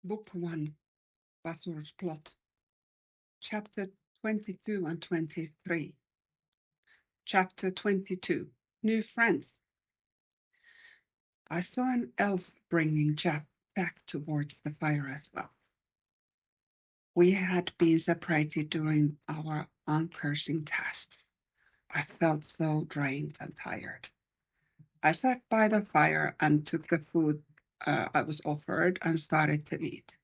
Book 1, Bazur's Plot, Chapter 22 and 23. Chapter 22, New Friends. I saw an elf bringing Jack back towards the fire as well. We had been separated during our uncursing tasks. I felt so drained and tired. I sat by the fire and took the food I was offered and started to eat.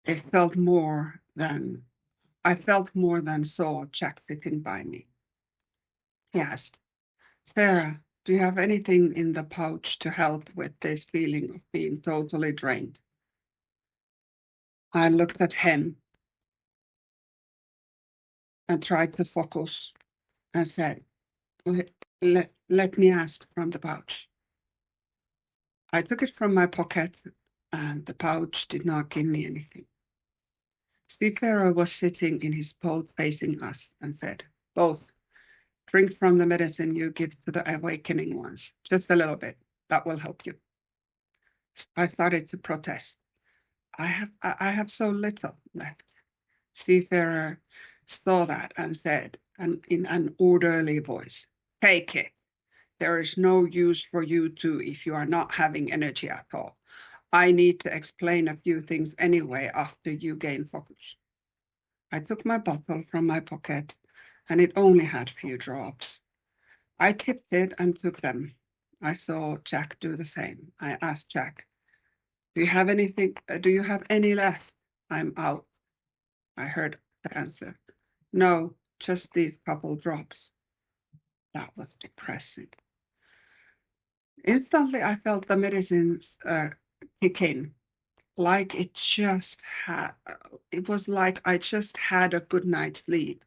I felt more than saw Jack sitting by me. He asked, Sarah, do you have anything in the pouch to help with this feeling of being totally drained? I looked at him and tried to focus and said, let me ask from the pouch. I took it from my pocket and the pouch did not give me anything. Seafarer was sitting in his boat facing us and said, both. Drink from the medicine you give to the awakening ones. Just a little bit. That will help you. I started to protest. I have so little left. Seafarer saw that and said, and in an orderly voice, take it. There is no use for you two if you are not having energy at all. I need to explain a few things anyway after you gain focus. I took my bottle from my pocket and it only had few drops. I tipped it and took them. I saw Jack do the same. I asked Jack, do you have anything? Do you have any left? I'm out. I heard the answer. No, just these couple drops. That was depressing. Instantly, I felt the medicines kick in. Like it was like I just had a good night's sleep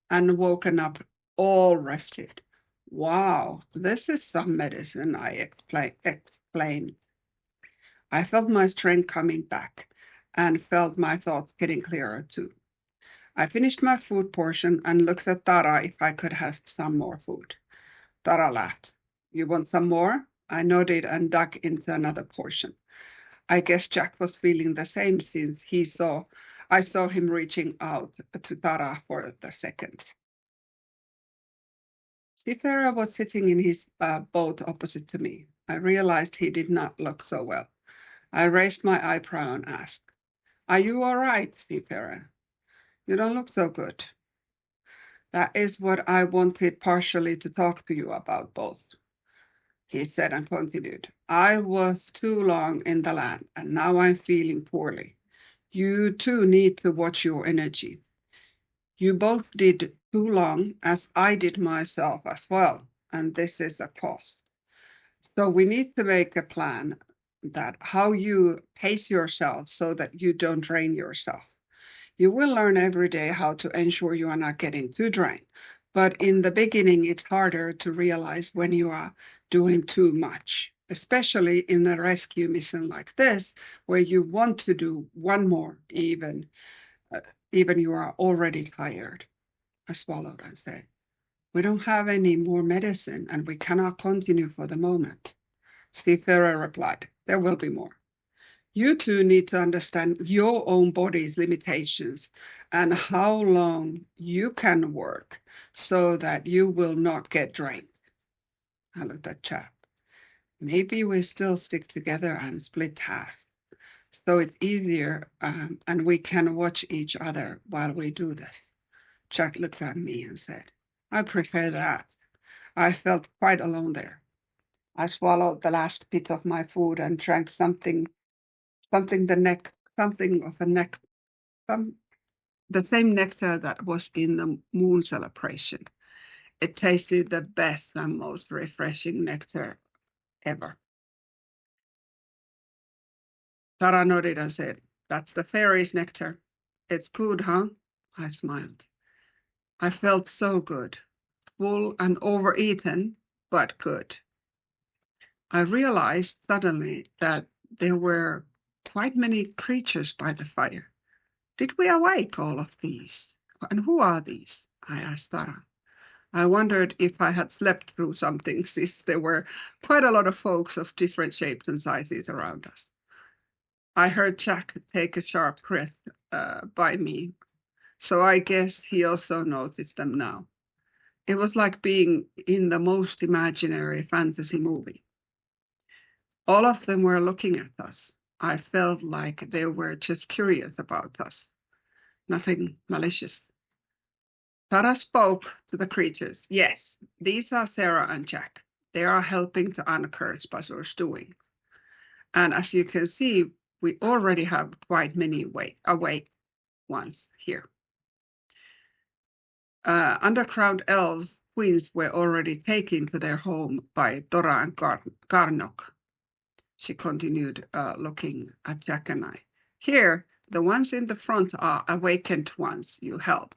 and woken up all rested. Wow, this is some medicine, I explained. I felt my strength coming back and felt my thoughts getting clearer too. I finished my food portion and looked at Tara if I could have some more food. Tara laughed. You want some more? I nodded and dug into another portion. I guess Jack was feeling the same since I saw him reaching out to Tara for the second. Seafarer was sitting in his boat opposite to me. I realized he did not look so well. I raised my eyebrow and asked, are you all right, Seafarer? You don't look so good. That is what I wanted partially to talk to you about both, he said and continued. I was too long in the land and now I'm feeling poorly. You too need to watch your energy. You both did too long as I did myself as well, and this is a cost. So we need to make a plan that how you pace yourself so that you don't drain yourself. You will learn every day how to ensure you are not getting too drained. But in the beginning, it's harder to realize when you are doing too much, especially in a rescue mission like this, where you want to do one more, even you are already tired. I swallowed and said, we don't have any more medicine and we cannot continue for the moment. Seafarer replied, there will be more. You two need to understand your own body's limitations and how long you can work so that you will not get drained. I looked at Chap. Maybe we still stick together and split tasks so it's easier and we can watch each other while we do this. Jack looked at me and said, I prefer that. I felt quite alone there. I swallowed the last bit of my food and drank something of the same nectar that was in the moon celebration. It tasted the best and most refreshing nectar ever. Tara nodded and said, that's the fairy's nectar. It's good, huh? I smiled. I felt so good, full and overeaten, but good. I realized suddenly that there were quite many creatures by the fire. Did we awake all of these? And who are these? I asked Tara. I wondered if I had slept through something, since there were quite a lot of folks of different shapes and sizes around us. I heard Jack take a sharp breath by me, so I guess he also noticed them now. It was like being in the most imaginary fantasy movie. All of them were looking at us. I felt like they were just curious about us, nothing malicious. Tara spoke to the creatures. Yes, these are Sarah and Jack. They are helping to uncurse Bazur's doing. And as you can see, we already have quite many awake ones here. Underground elves, queens were already taken to their home by Dora and Garnok. She continued, looking at Jack and I. Here, the ones in the front are awakened ones you help.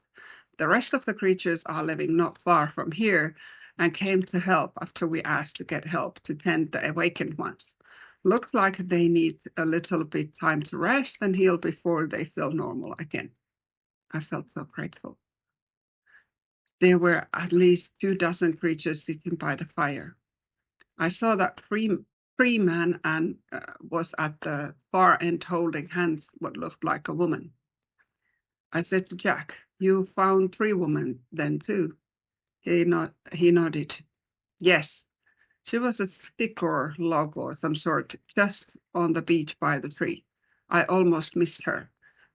The rest of the creatures are living not far from here and came to help after we asked to get help to tend the awakened ones. Looks like they need a little bit time to rest and heal before they feel normal again. I felt so grateful. There were at least 24 creatures sitting by the fire. I saw that free man and was at the far end holding hands what looked like a woman. I said to Jack, "You found 3 women then too?" He nodded. Yes, she was a stick or log or some sort, just on the beach by the tree. I almost missed her.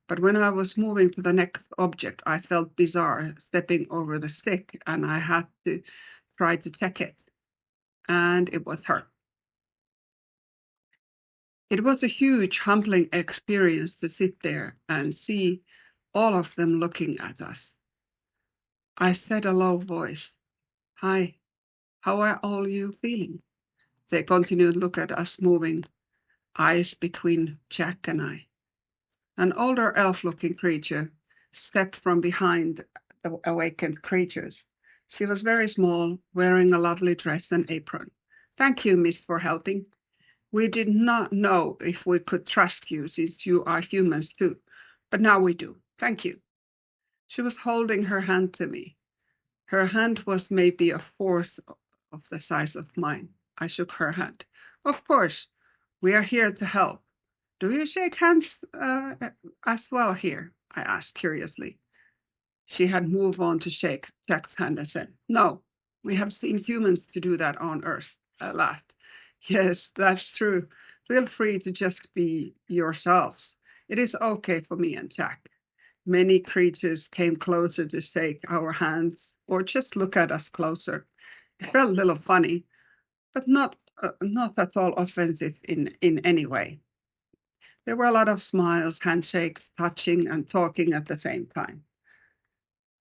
But when I was moving to the next object, I felt bizarre stepping over the stick, and I had to try to check it. And it was her. It was a huge, humbling experience to sit there and see all of them looking at us. I said a low voice, "Hi, how are all you feeling?" They continued to look at us, moving, eyes between Jack and I. An older elf-looking creature stepped from behind the awakened creatures. She was very small, wearing a lovely dress and apron. "Thank you, miss, for helping. We did not know if we could trust you since you are humans too, but now we do. Thank you." She was holding her hand to me. Her hand was maybe a fourth of the size of mine. I shook her hand. "Of course, we are here to help. Do you shake hands as well here?" I asked curiously. She had moved on to shake Jack's hand and said, "No, we have seen humans to do that on Earth." I laughed. "Yes, that's true. Feel free to just be yourselves. It is okay for me and Jack." Many creatures came closer to shake our hands or just look at us closer. It felt a little funny, but not at all offensive in any way. There were a lot of smiles, handshakes, touching, and talking at the same time.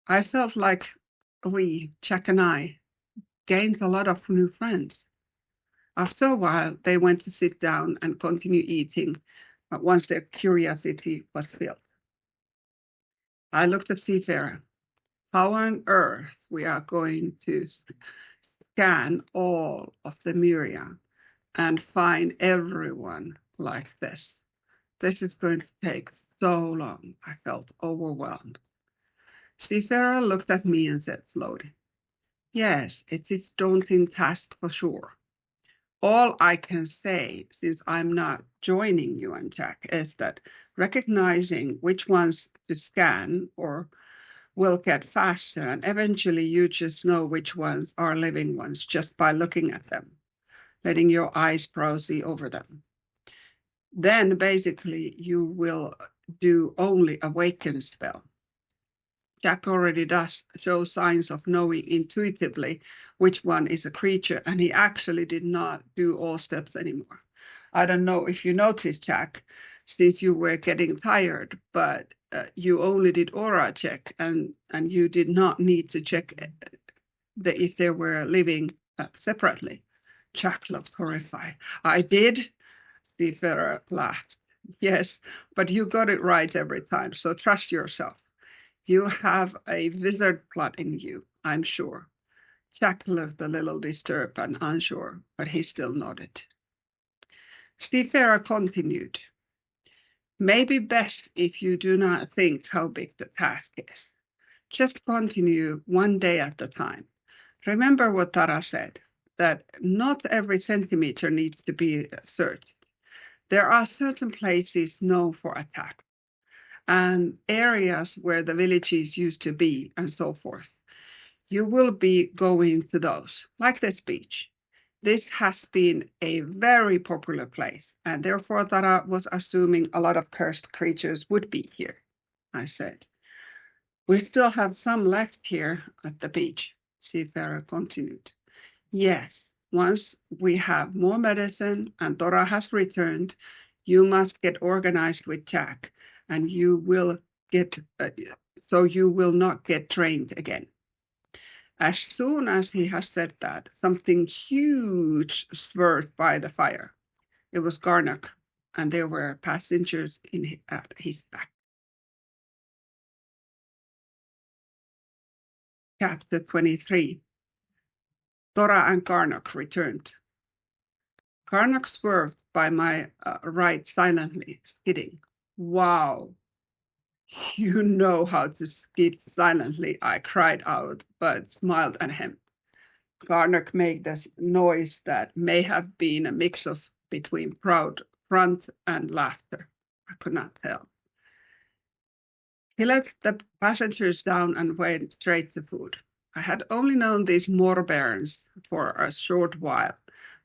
I felt like we, Jack and I, gained a lot of new friends. After a while, they went to sit down and continue eating once their curiosity was filled. I looked at Seafarer. How on earth we are going to scan all of the Myria and find everyone like this? This is going to take so long. I felt overwhelmed. Seafarer looked at me and said slowly, "Yes, it is a daunting task for sure. All I can say, since I'm not joining you and Jack, is that recognizing which ones to scan or will get faster, and eventually you just know which ones are living ones just by looking at them, letting your eyes browse over them. Then basically you will do only awaken spell. Jack already does show signs of knowing intuitively which one is a creature, and he actually did not do all steps anymore. I don't know if you noticed, Jack, since you were getting tired, but you only did aura check, and you did not need to check if they were living separately. Jack looked horrified. "I did?" The Pharaoh laughed. "Yes, but you got it right every time, so trust yourself. You have a wizard blood in you, I'm sure." Jack looked a little disturbed and unsure, but he still nodded. Seafarer continued, "Maybe best if you do not think how big the task is. Just continue one day at a time. Remember what Tara said, that not every centimeter needs to be searched. There are certain places known for attack and areas where the villages used to be and so forth. You will be going to those, like this beach. This has been a very popular place, and therefore Tara was assuming a lot of cursed creatures would be here, I said. We still have some left here at the beach, Seafarer continued. Yes, once we have more medicine and Dora has returned, you must get organized with Jack, and you will get so you will not get drained again. As soon as he has said that, something huge swerved by the fire. It was Garnock, and there were passengers at his back. Chapter 23. Dora and Garnock returned. Garnock swerved by my right silently, skidding. Wow, you know how to skid silently, I cried out, but smiled at him. Garnock made this noise that may have been a mix of between proud front and laughter. I could not tell. He let the passengers down and went straight to food. I had only known these Morbarons for a short while,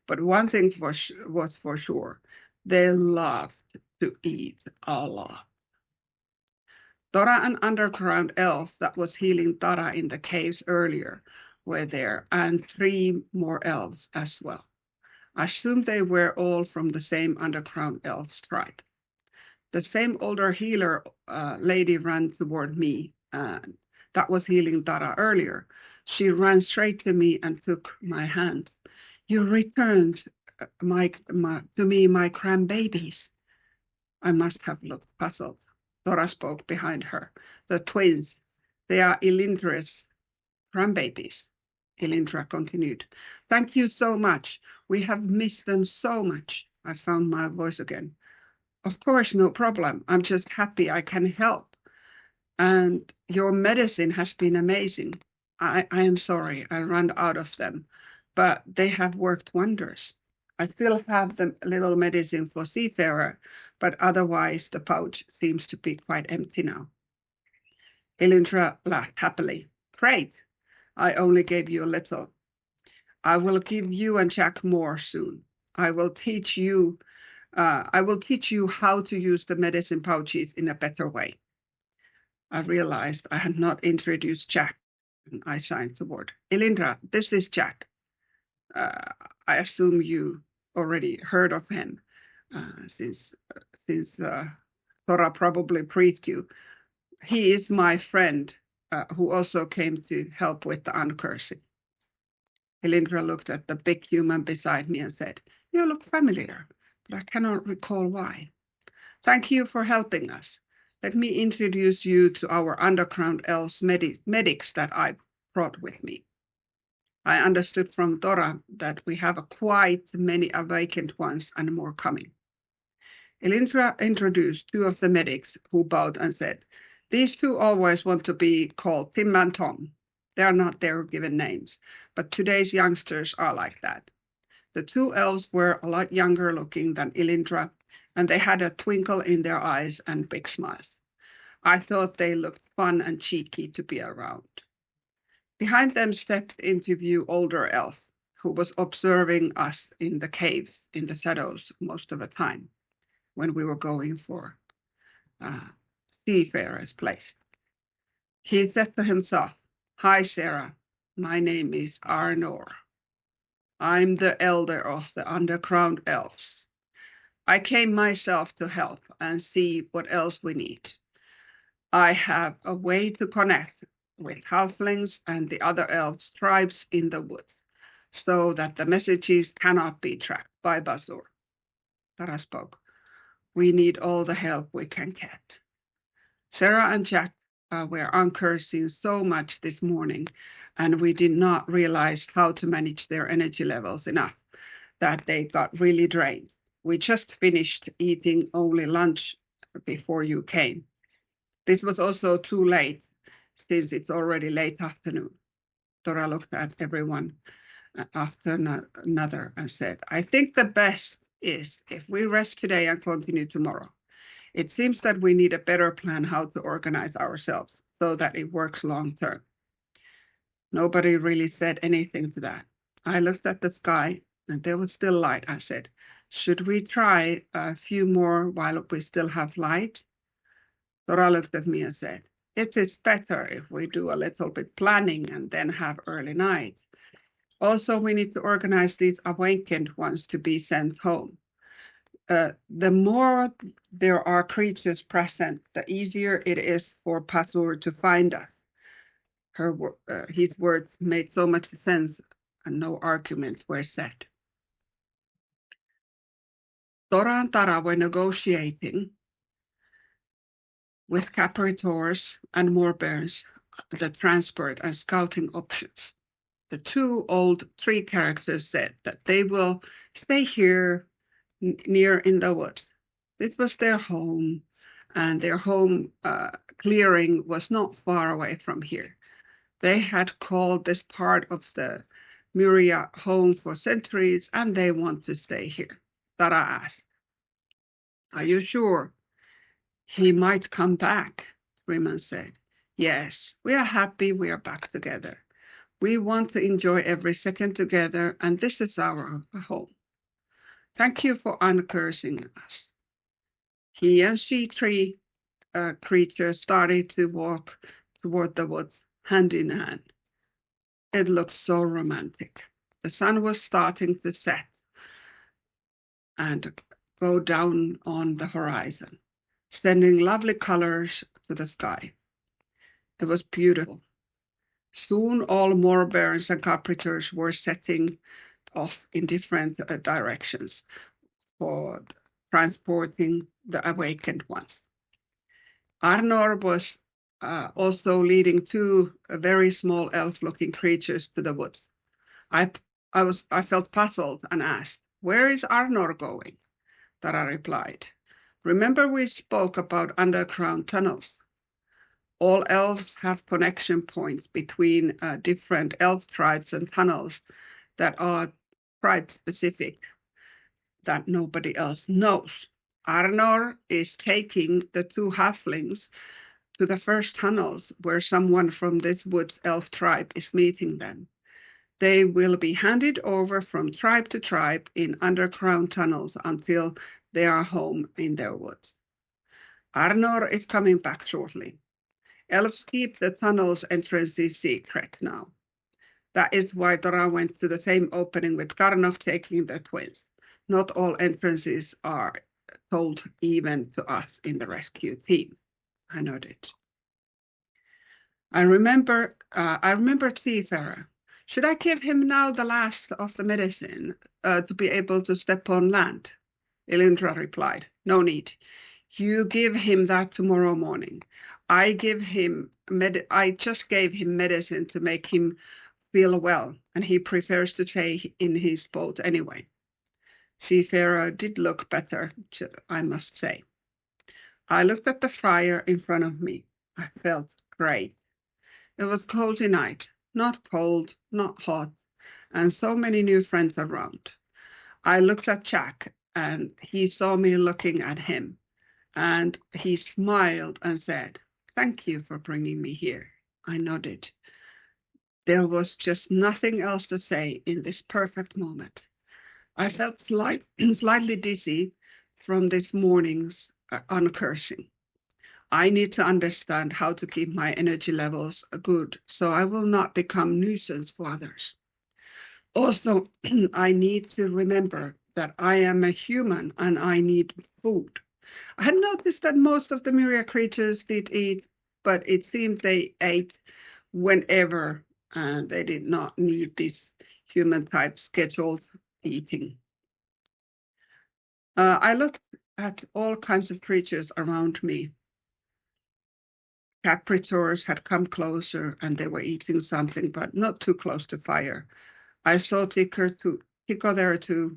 but one thing was for sure. They loved to eat a lot. Dora, an underground elf that was healing Dora in the caves earlier, were there, and 3 more elves as well. I assumed they were all from the same underground elf tribe. The same older healer lady ran toward me, and that was healing Dara earlier. She ran straight to me and took my hand. You returned to me my grandbabies. I must have looked puzzled. Dora spoke behind her. The twins, they are Elindra's grandbabies. Elindra continued. Thank you so much. We have missed them so much. I found my voice again. Of course, no problem. I'm just happy I can help. And your medicine has been amazing. I am sorry I ran out of them, but they have worked wonders. I still have the little medicine for Seafarer, but otherwise the pouch seems to be quite empty now. Elindra laughed happily. Great. I only gave you a little. I will give you and Jack more soon. I will teach you how to use the medicine pouches in a better way. I realized I had not introduced Jack, and I signed toward. Elindra, this is Jack. I assume you already heard of him, since Thora probably briefed you. He is my friend, who also came to help with the uncursing. Elindra looked at the big human beside me and said, You look familiar, but I cannot recall why. Thank you for helping us. Let me introduce you to our underground elves medics that I brought with me. I understood from Dora that we have quite many awakened ones and more coming. Elindra introduced 2 of the medics who bowed and said, These 2 always want to be called Tim and Tom. They are not their given names, but today's youngsters are like that. The 2 elves were a lot younger looking than Elindra, and they had a twinkle in their eyes and big smiles. I thought they looked fun and cheeky to be around. Behind them stepped into view older elf, who was observing us in the caves in the shadows most of the time when we were going for Seafarer's place. He said to himself, Hi, Sarah. My name is Arnor. I'm the elder of the underground elves. I came myself to help and see what else we need. I have a way to connect with halflings and the other elves tribes in the woods so that the messages cannot be tracked by Bazur. Tara spoke. We need all the help we can get. Sarah and Jack were uncursing so much this morning, and we did not realize how to manage their energy levels enough that they got really drained. We just finished eating only lunch before you came. This was also too late, since it's already late afternoon. Dora looked at everyone after another and said, I think the best is if we rest today and continue tomorrow. It seems that we need a better plan how to organize ourselves so that it works long term. Nobody really said anything to that. I looked at the sky and there was still light. I said, should we try a few more while we still have light? Dora looked at me and said, it is better if we do a little bit planning and then have early night. Also, we need to organize these awakened ones to be sent home. The more there are creatures present, the easier it is for Bazur to find us. His words made so much sense and no arguments were said. Dora and Tara were negotiating with Capricorns and Moorbears the transport and scouting options. The two old tree characters said that they will stay here near in the woods. This was their home, and their home clearing was not far away from here. They had called this part of the Myria home for centuries, and they want to stay here. Tara asked, are you sure? He might come back, Freeman said. Yes, we are happy we are back together. We want to enjoy every second together, and this is our home. Thank you for uncursing us. He and she three creatures started to walk toward the woods, hand in hand. It looked so romantic. The sun was starting to set and go down on the horizon, sending lovely colors to the sky. It was beautiful. Soon all Moorbears and Capricorns were setting off in different directions for transporting the awakened ones. Arnor was also leading two very small elf-looking creatures to the woods. I felt puzzled and asked, where is Arnor going? Tara replied, remember we spoke about underground tunnels? All elves have connection points between different elf tribes and tunnels that are tribe-specific that nobody else knows. Arnor is taking the two halflings to the first tunnels where someone from this woods elf tribe is meeting them. They will be handed over from tribe to tribe in underground tunnels until they are home in their woods. Arnor is coming back shortly. Elves keep the tunnel's entrances secret now. That is why Dora went to the same opening with Karnov taking the twins. Not all entrances are told even to us in the rescue team. I nodded. I remember Seafarer. Should I give him now the last of the medicine to be able to step on land? Elindra replied, no need. You give him that tomorrow morning. I just gave him medicine to make him feel well, and he prefers to stay in his boat anyway. Seafarer did look better, I must say. I looked at the fire in front of me. I felt great. It was cozy night, not cold, not hot, and so many new friends around. I looked at Jack, and he saw me looking at him, and he smiled and said, thank you for bringing me here. I nodded. There was just nothing else to say in this perfect moment. I felt slightly dizzy from this morning's uncursing. I need to understand how to keep my energy levels good so I will not become nuisance for others. Also, I need to remember that I am a human and I need food. I had noticed that most of the Myria creatures did eat, but it seemed they ate whenever and they did not need this human-type scheduled eating. I looked at all kinds of creatures around me. Capricorns had come closer and they were eating something, but not too close to fire. I saw Tico there too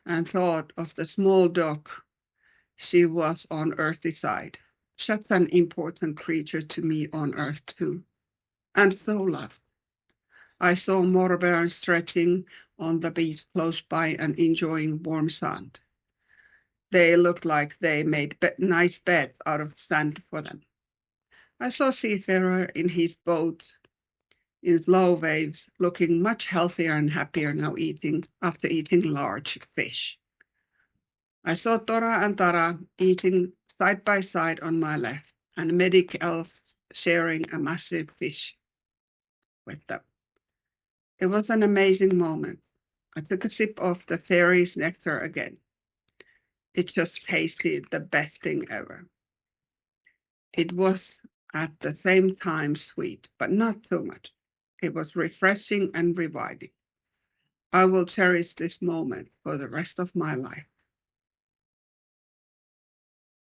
and thought of the small dog. She was on Earthly side. Such an important creature to me on Earth too. And so loved. I saw Morbear stretching on the beach close by and enjoying warm sun. They looked like they made nice beds out of sand for them. I saw Seafarer in his boat in slow waves, looking much healthier and happier now after eating large fish. I saw Tora and Tara eating side by side on my left, and Medic Elf sharing a massive fish with them. It was an amazing moment. I took a sip of the fairy's nectar again. It just tasted the best thing ever. It was at the same time sweet, but not too much. It was refreshing and reviving. I will cherish this moment for the rest of my life.